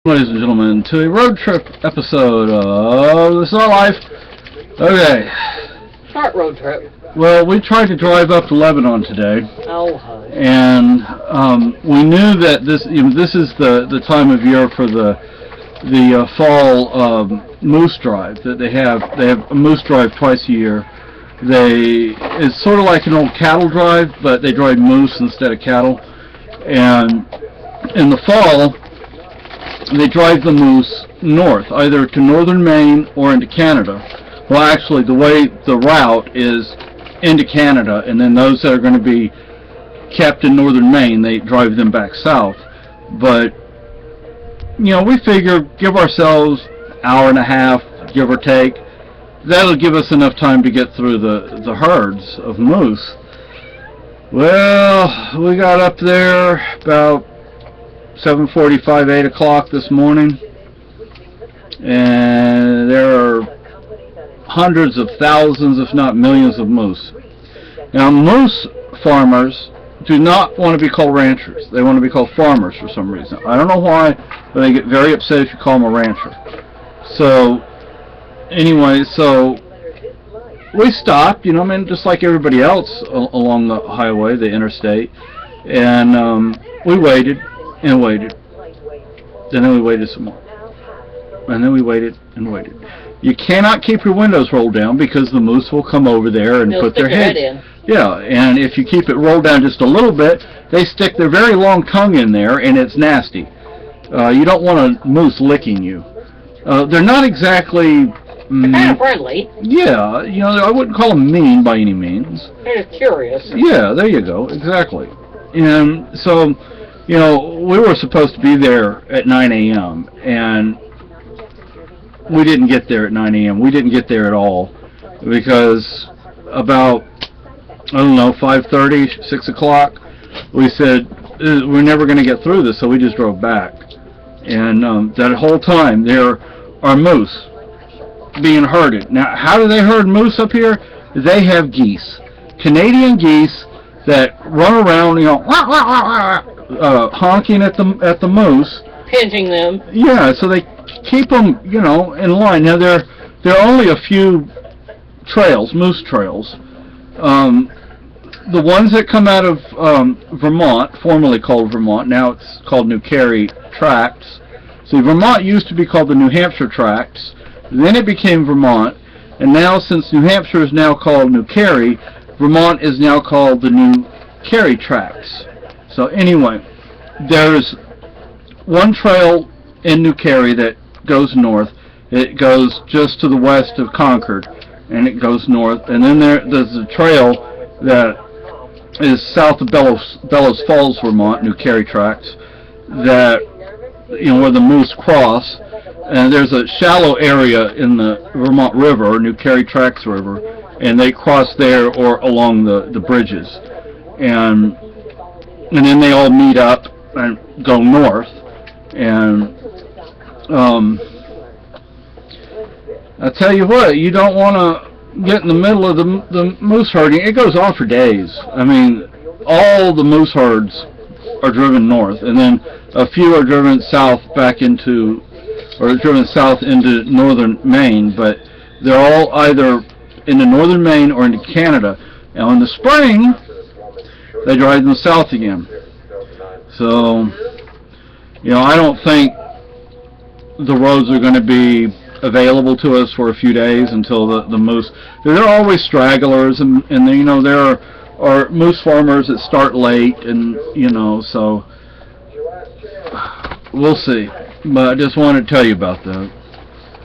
Ladies and gentlemen, to a road trip episode of This Is Our Life. Okay. Short road trip. Well, we tried to drive up to Lebanon today. Oh, hi. And we knew that this is the time of year for the fall moose drive that they have. They have a moose drive twice a year. It's sort of like an old cattle drive, but they drive moose instead of cattle. And in the fall, they drive the moose north, either to northern Maine or into Canada. Well, actually, the route is into Canada, and then those that are going to be kept in northern Maine, they drive them back south. But, we figure give ourselves an hour and a half, give or take. That'll give us enough time to get through the herds of moose. Well, we got up there about 7:45, 8 o'clock this morning, and there are hundreds of thousands, if not millions, of moose. Now, moose farmers do not want to be called ranchers. They want to be called farmers for some reason. I don't know why, but they get very upset if you call them a rancher. So, anyway, we stopped, just like everybody else along the highway, the interstate, and we waited. And waited. And then we waited some more. And then we waited and waited. You cannot keep your windows rolled down because the moose will come over there and put their head in. Yeah, and if you keep it rolled down just a little bit, they stick their very long tongue in there, and it's nasty. You don't want a moose licking you. They're not exactly... They're kind of friendly. Yeah, I wouldn't call them mean by any means. They're just curious. Yeah, there you go, exactly. And so... we were supposed to be there at 9 a.m., and we didn't get there at 9 a.m. We didn't get there at all, because about, 5:30, 6 o'clock, we said, we're never going to get through this, so we just drove back. And that whole time, there are moose being herded. Now, how do they herd moose up here? They have geese. Canadian geese that run around, honking at the moose, pinching them. Yeah, so they keep them, in line. Now there are only a few trails, moose trails. The ones that come out of Vermont, formerly called Vermont, now it's called New Carey Tracts. See, Vermont used to be called the New Hampshire Tracts. Then it became Vermont, and now since New Hampshire is now called New Carey, Vermont is now called the New Carey Tracts. So anyway, there's one trail in New Carey that goes north. It goes just to the west of Concord, and it goes north. And then there's a trail that is south of Bellows Falls, Vermont, New Carey Tracts, that where the moose cross. And there's a shallow area in the Vermont River, New Carey Tracts River, and they cross there or along the bridges. And then they all meet up and go north. And I tell you what, you don't want to get in the middle of the moose herding. It goes on for days. I mean, all the moose herds are driven north, and then a few are driven south into northern Maine, but they're all either into northern Maine or into Canada. Now in the spring, they drive them south again. So, I don't think the roads are going to be available to us for a few days until the moose. There are always stragglers, and there are moose farmers that start late, and so we'll see. But I just wanted to tell you about that.